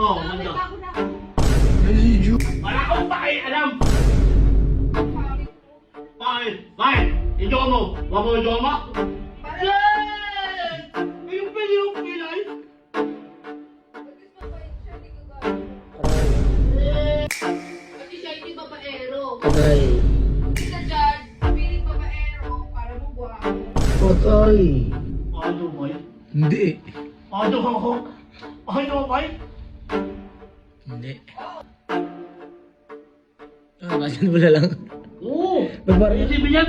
mo, manda. Bago na ako. Wala akong pakialam. Bakit? Idiyo mo. Huwag mo idiyo mo. Yay! Yung pilay. Kasi siya hindi babaero. Patay. Hindi ka dyan, piling babaero para mo guwapo. Patay. Ano ba yun? Hindi. Ano ako? Ano ba yun? Hindi. Ah, kasi wala lang. Oo. Ba't parang- Yung TV yan.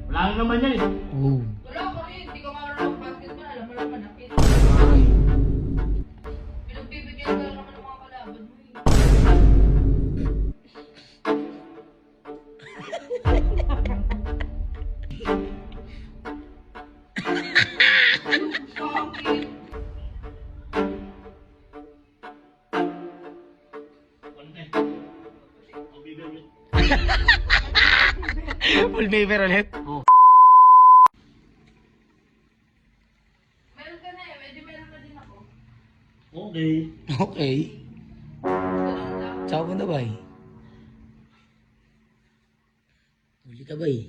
Wala na naman yan eh. Oh. Wala ko rin, hindi ka marunong basketball, alam mo naman nakit. Ay. Pinagbibigyan ka lang naman ng mga kalaban mo eh. Bakit? Full paper ulit. Oh. Meron ka na eh, medyo meron na din ako. Okay. Okay. Ganun lang. Saan punta ba eh? Huli ka ba eh?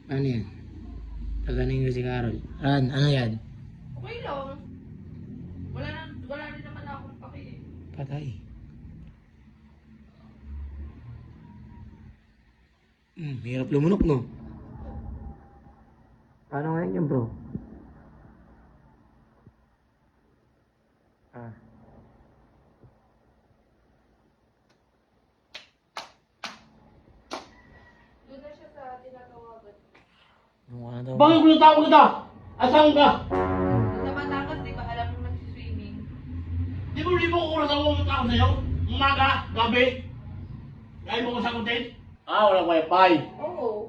Ano yan? Taganin ko si Carol. Ano yan? Okay lang. Wala rin naman akong paki eh. Patay. Hirap lumunok, no? Paano ngayon yan, bro? Ah. Doon na siya sa tinatawagan. Mukha na daw. Bakit ko natawag kita? Asan ka? Sa Batangas, di ba alam mo nagsiswimming? Di mo oras ako matawag sa'yo? Umaga, gabi. Dahil mo ko sagutin? Walang wifi. Oo.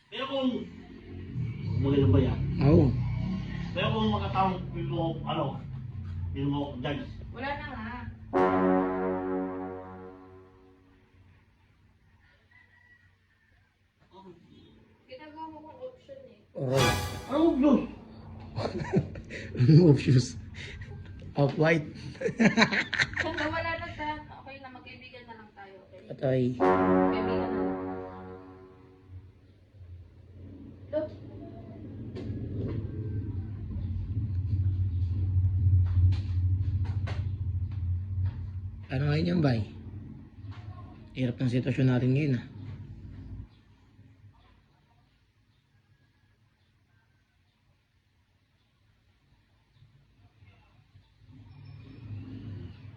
Pero kung... Maganda ba yan? Oo. Pero kung makatawag mo, hindi mo dyan. Wala na nga. Ginagawa mo kong option eh. Alright. Ano yun? Move shoes. Off-white. Kung nawala na sa, okay na, magkaibigan na lang tayo. Okay? Patay. Kaibigan na lang. Look. Ano ngayon yan, bay? Hirap ng sitwasyon natin ngayon, ah.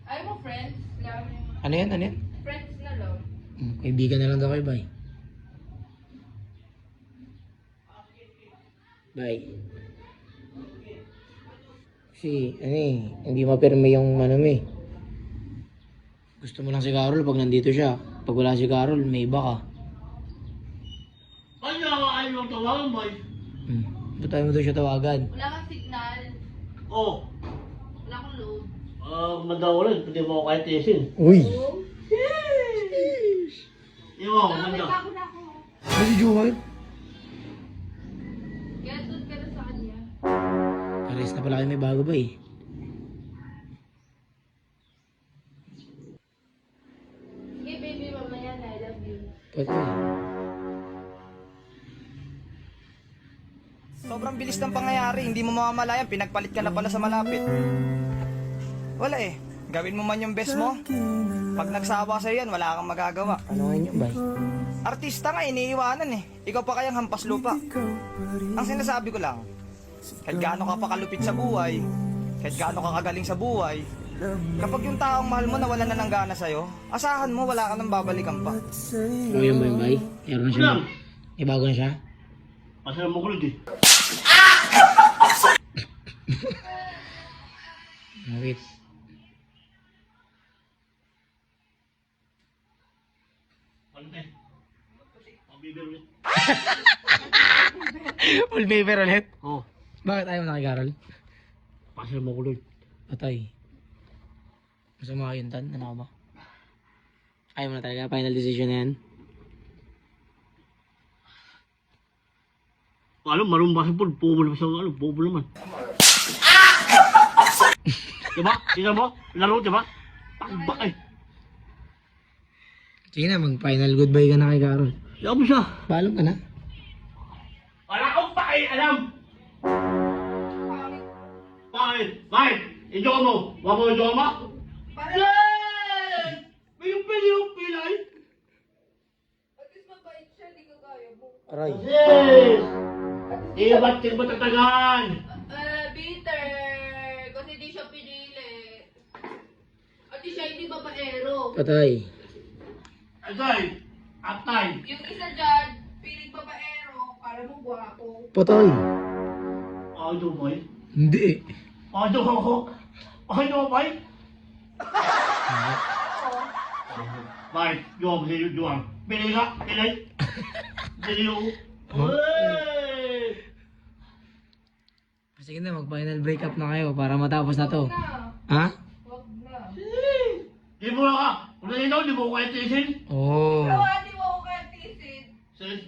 Ayaw mo friends? Kailangan mo yung Ano yan? Ano yan? friends na lang. Kaibigan na lang daw kayo, bay. Bay. Kasi, hindi mapirme yung ano mo eh. Gusto mo lang si Carol pag nandito siya. Pag wala si Carol, may iba ka. Kaya ayaw mo tawagan, boy. Ba't tayo mo daw siya tawagan? Wala kang signal. Oh. Wala kang load. Madawalan, pwede mo ako kahit isin. Uy! Di mo, May manda. bago na ako. Ano si Joel? Kaya doon ka na sa kanya. Pares na pala kayo may bago ba eh. Sige baby, mamaya na. I love you. Patay. Sobrang bilis ng pangyayari, hindi mo mamamalayan, pinagpalit ka na pala sa malapit. Wala eh, gawin mo man yung best mo. Pag nagsawa sa'yo yan, wala kang magagawa. Ano ngayon yung bay? Artista nga, iniiwanan eh. Ikaw pa kayang hampas lupa. Ang sinasabi ko lang, kahit gaano ka pa kalupit sa buhay, kahit gaano ka kagaling sa buhay, kapag yung taong mahal mo nawala na ng gana sa'yo, asahan mo wala ka nang babalikan pa. Ano yun ba yung bay? Meron na siya. Wala. May bago na siya? Pasal mo kulod eh. Wait. Ano na eh? Pabibir ulit. Full paper ulit? Oh. Bakit ayaw mo na kay Carol? Pasal mo kulod. Patay. Masama yun, Tan. Ano ka ba? Ayaw mo na talaga? Final decision na yan? Marunong basketball, bobo naman. Diba? Tingnan mo? Laro, diba? Takba eh. Sige na, mag-final goodbye ka na kay Carol. Yaw mo siya. Paalam ka na. Wala akong pakialam. Bakit? Bakit? Idiyo mo. Wala mo idiyo mo? Yes! May yung pilay. At least mabait siya, di ka kaya mo. Aray. Yes! Ibat ka ba tatagan? Bitter. Kasi di siya pinili. At di siya hindi babaero. Patay. Atay. Atay. Yung isa dyan, piling babaero, para mo guwapo. Patay. Ano boy? Hindi. Ano ako? Ano boy? Bakit? Yung yung pili ka? Pili? Pili yung... Uy! Sige na, mag-final breakup na kayo para matapos na to. Wag na. Ha? Wag na. Di mo na ka. Kung nalinaw, di mo ko kaya tiisin. Oo. Pero di mo ako kaya tisin. Sis.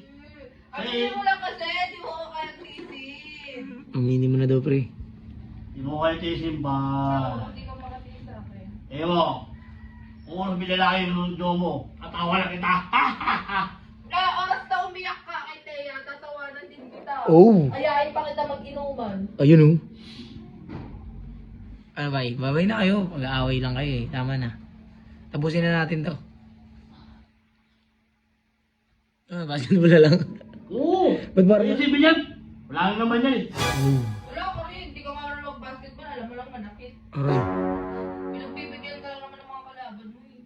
Aminin mo lang kasi, di mo ako kaya tisin. Aminin mo na daw, pre. Di mo ko kaya tiisin ba? Hindi ka makatiis sa akin. Ewo. Kung ano binalain ng do mo, katawa na kita. Ha ha ha! Oras na umiyak ka kay Thea, tatawanan din kita. Oh. Ayain pa kita mag-inuman. Ayun oh. Ano ba? Babay na kayo. Pag-aaway lang kayo eh. Tama na. Tapusin na natin to. Ah, basketball na lang. Oo! Ba't parang... Isipin yan! Wala na naman yan eh. Wala ko rin, hindi ka marunong mag-basketball, alam mo lang manakit. Aray. Pinagbibigyan ka lang naman ng mga kalaban mo eh.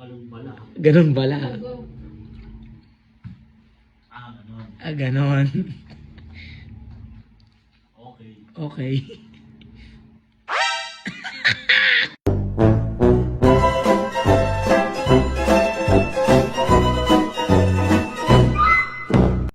Ganun pala. Ganun pala. Go. Ganun. Ah, ganon. Okay. Okay.